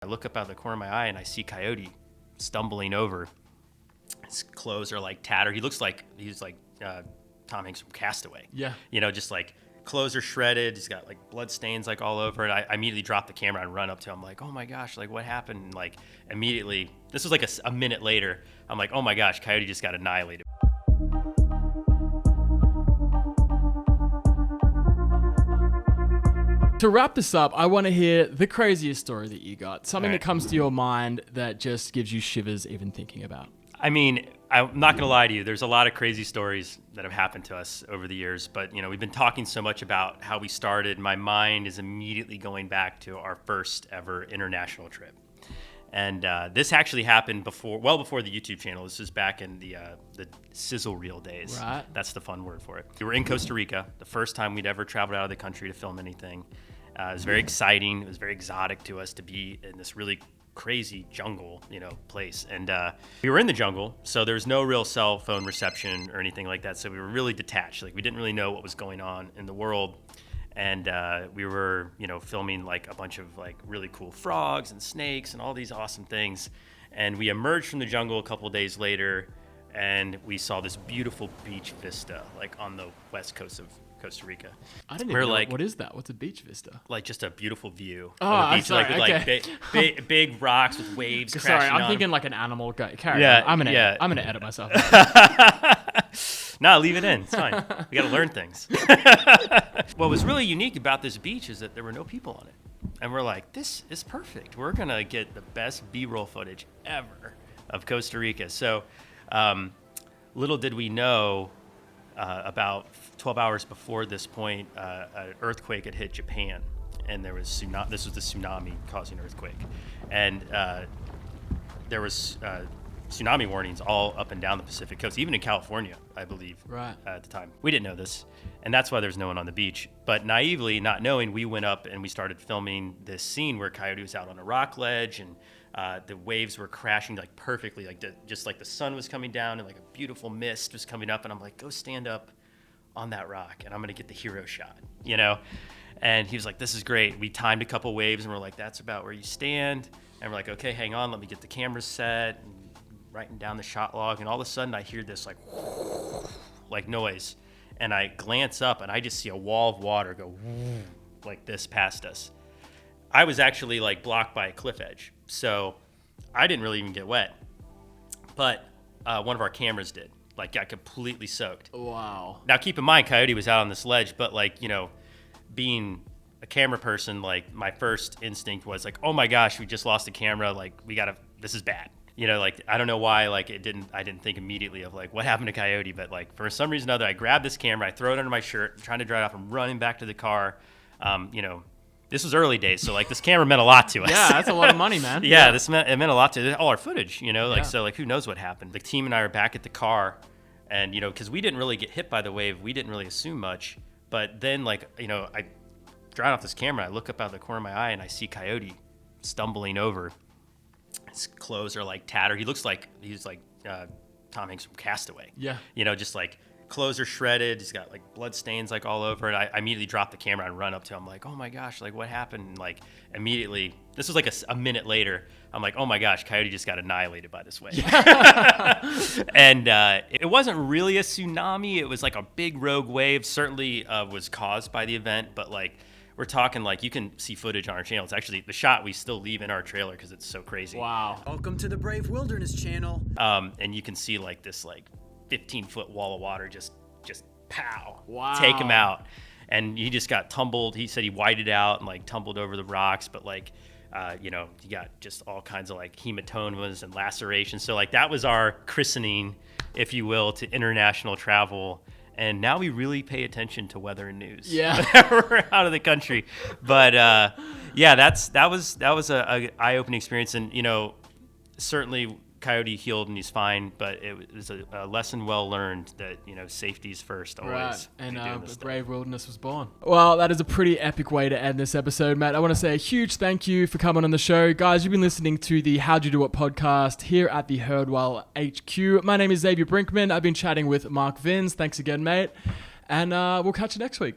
I look up out of the corner of my eye and I see Coyote stumbling over. His clothes are like tattered. He looks like he's like Tom Hanks from Castaway. Yeah. You know, just like clothes are shredded. He's got like blood stains like all over it. I immediately drop the camera and run up to him like, oh my gosh, like what happened? And like immediately, this was like a minute later. I'm like, oh my gosh, Coyote just got annihilated. To wrap this up, I want to hear the craziest story that you got. Something Right. that comes to your mind that just gives you shivers even thinking about. I mean, I'm not going to lie to you. There's a lot of crazy stories that have happened to us over the years, but you know, we've been talking so much about how we started. My mind is immediately going back to our first ever international trip. And this actually happened well before the YouTube channel. This is back in the sizzle reel days. Right. That's the fun word for it. We were in Costa Rica, the first time we'd ever traveled out of the country to film anything. It was very exciting. It was very exotic to us to be in this really crazy jungle, place. And we were in the jungle, so there was no real cell phone reception or anything like that. So we were really detached. Like we didn't really know what was going on in the world. And we were, filming like a bunch of like really cool frogs and snakes and all these awesome things. And we emerged from the jungle a couple of days later, and we saw this beautiful beach vista, like on the west coast of Costa Rica. I didn't even know. What is that? What's a beach vista? Like just a beautiful view. Oh, of the beach, I'm sorry. like big rocks with waves crashing Sorry, I'm on thinking them. like an animal. Carry on. I'm gonna edit myself. No, leave it in. It's fine. We got to learn things. What was really unique about this beach is that there were no people on it. And we're like, this is perfect. We're going to get the best B-roll footage ever of Costa Rica. So little did we know, about 12 hours before this point, an earthquake had hit Japan. And there was this was the tsunami causing an earthquake. And there was tsunami warnings all up and down the Pacific coast, even in California, I believe, Right. At the time. We didn't know this, and that's why there's no one on the beach. But naively, not knowing, we went up and we started filming this scene where Coyote was out on a rock ledge, and the waves were crashing like perfectly, just like the sun was coming down and like a beautiful mist was coming up, and I'm like, go stand up on that rock, and I'm gonna get the hero shot, And he was like, this is great. We timed a couple waves, and we're like, that's about where you stand. And we're like, okay, hang on, let me get the camera set. And writing down the shot log, and all of a sudden I hear this like noise, and I glance up and I just see a wall of water go like this past us. I was actually like blocked by a cliff edge, so I didn't really even get wet, but one of our cameras did, like got completely soaked. Wow. Now keep in mind, Coyote was out on this ledge, but being a camera person, like my first instinct was like, oh my gosh, we just lost a camera, like this is bad. I don't know why, I didn't think immediately of like what happened to Coyote, but like for some reason or other, I grabbed this camera, I throw it under my shirt, I'm trying to dry it off, I'm running back to the car. This was early days, so like this camera meant a lot to us. Yeah, that's a lot of money, man. Yeah, it meant a lot to all our footage, so like who knows what happened. The team and I are back at the car, and because we didn't really get hit by the wave, we didn't really assume much. But then I dry off this camera, I look up out of the corner of my eye and I see Coyote stumbling over. His clothes are like tattered. He looks like he's like Tom Hanks from Castaway. Yeah. Just like clothes are shredded. He's got like blood stains like all over it. I immediately drop the camera and run up to him like, oh my gosh, like what happened? And like immediately, this was like a minute later. I'm like, oh my gosh, Coyote just got annihilated by this wave. And it wasn't really a tsunami. It was like a big rogue wave. Certainly was caused by the event, but like, we're talking like you can see footage on our channel. It's actually the shot we still leave in our trailer because it's so crazy. Wow. Welcome to the Brave Wilderness channel. And you can see like this 15-foot wall of water just pow. Wow. Take him out. And he just got tumbled. He said he whited out and like tumbled over the rocks, but like you got just all kinds of like hematomas and lacerations. So like that was our christening, if you will, to international travel. And now we really pay attention to weather and news. Yeah, we're out of the country, but yeah, that was a eye-opening experience, and certainly Coyote healed and he's fine, but it was a lesson well learned that safety's first always. Right, and the Brave Wilderness was born. Well, that is a pretty epic way to end this episode, Matt. I want to say a huge thank you for coming on the show, guys. You've been listening to the How'd You Do It podcast here at the Herdwell HQ. My name is Xavier Brinkman. I've been chatting with Mark Vins. Thanks again, mate, and we'll catch you next week.